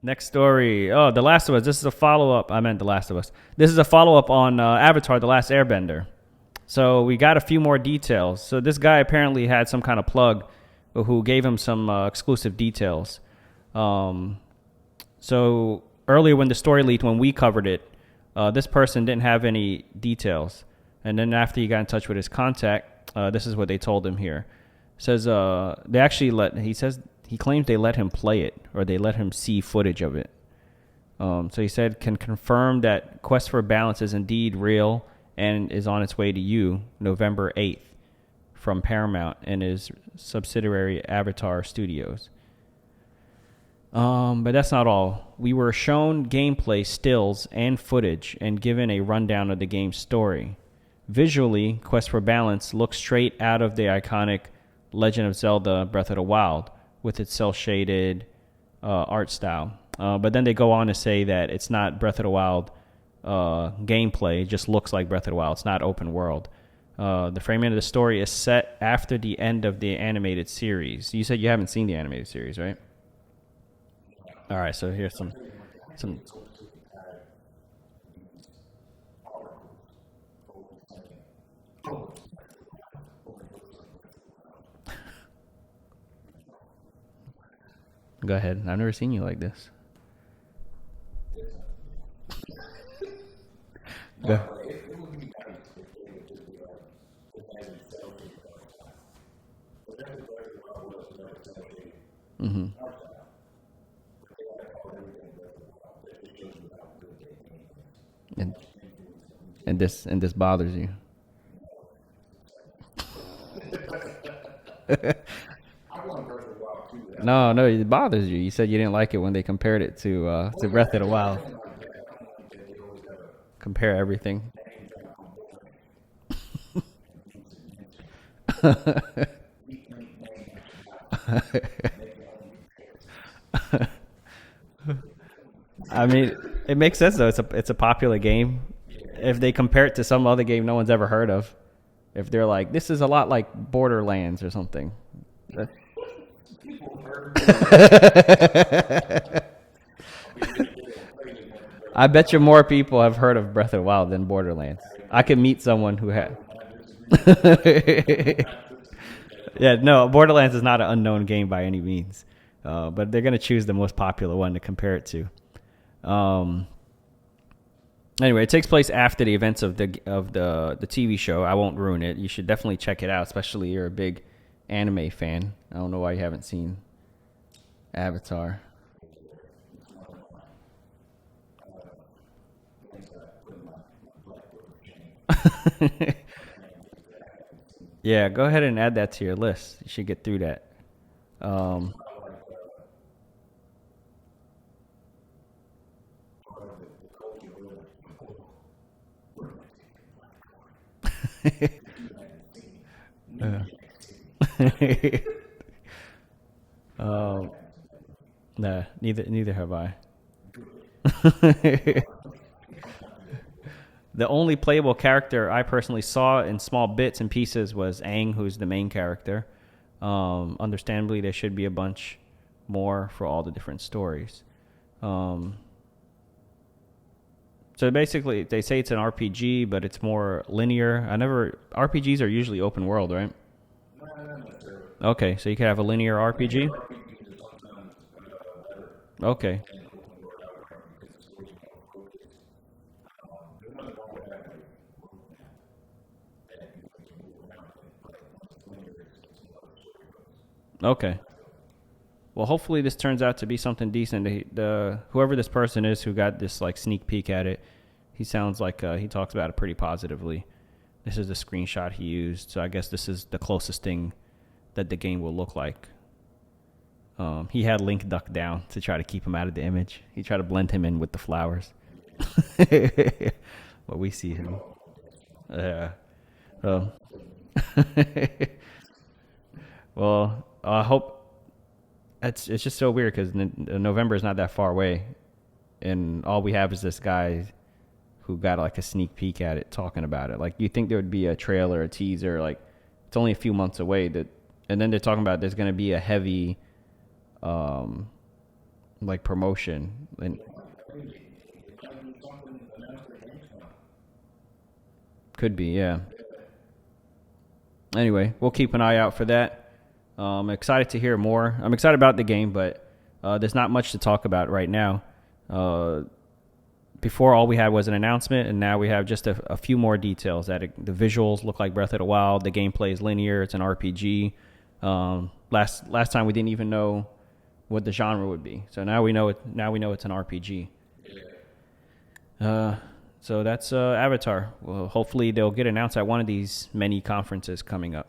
Next story. Oh, The Last of Us. This is a follow up. I meant The Last of Us. This is a follow up on Avatar: The Last Airbender. So we got a few more details. So this guy apparently had some kind of plug who gave him some exclusive details. Um, so earlier when the story leaked, when we covered it, this person didn't have any details. And then after he got in touch with his contact, this is what they told him here. It says they actually let. He says he claims they let him play it or they let him see footage of it. So he said can confirm that Quest for Balance is indeed real and is on its way to you November 8th from Paramount and his subsidiary Avatar Studios. But that's not all. We were shown gameplay stills and footage and given a rundown of the game's story. Visually, Quest for Balance looks straight out of the iconic Legend of Zelda Breath of the Wild with its cel-shaded art style. But then they go on to say that it's not Breath of the Wild gameplay. It just looks like Breath of the Wild. It's not open world. The framing of the story is set after the end of the animated series. You said you haven't seen the animated series, right? All right, so here's some. Go ahead. I've never seen you like this. Go. Mm-hmm. And and this bothers you. No, no, it bothers you. You said you didn't like it when they compared it to Breath of the Wild. Compare everything. I mean, it makes sense though. It's a popular game. If they compare it to some other game no one's ever heard of, if they're like, this is a lot like Borderlands or something. I bet you more people have heard of Breath of the Wild than Borderlands. I could meet someone who had. Yeah, no, Borderlands is not an unknown game by any means, but they're gonna choose the most popular one to compare it to. Um, anyway, it takes place after the events of the TV show. I won't ruin it. You should definitely check it out, especially you're a big anime fan. I don't know why you haven't seen Avatar. Yeah, go ahead and add that to your list. You should get through that. Um, uh, um, nah, neither have I. The only playable character I personally saw in small bits and pieces was Aang, who's the main character. Understandably, there should be a bunch more for all the different stories. Um, so basically, they say it's an RPG, but it's more linear. I never RPGs are usually open world, right? Okay, so you could have a linear RPG. Okay, okay. Well, hopefully this turns out to be something decent. The whoever this person is who got this like sneak peek at it, he sounds like he talks about it pretty positively. This is the screenshot he used, so I guess this is the closest thing that the game will look like. He had Link duck down to try to keep him out of the image. He tried to blend him in with the flowers. But we see him. Yeah. Um, well, I hope it's just so weird because November is not that far away, and all we have is this guy who got like a sneak peek at it, talking about it. Like you think there would be a trailer, a teaser, like it's only a few months away. And then they're talking about there's going to be a heavy um, like promotion. And could be, yeah. Anyway, we'll keep an eye out for that. Excited to hear more. I'm excited about the game, but there's not much to talk about right now. Uh, Before, all we had was an announcement, and now we have just a few more details. The visuals look like Breath of the Wild. The gameplay is linear. It's an RPG. Last time we didn't even know what the genre would be, so now we know it. Now we know it's an RPG. So that's Avatar. Well, hopefully they'll get announced at one of these many conferences coming up.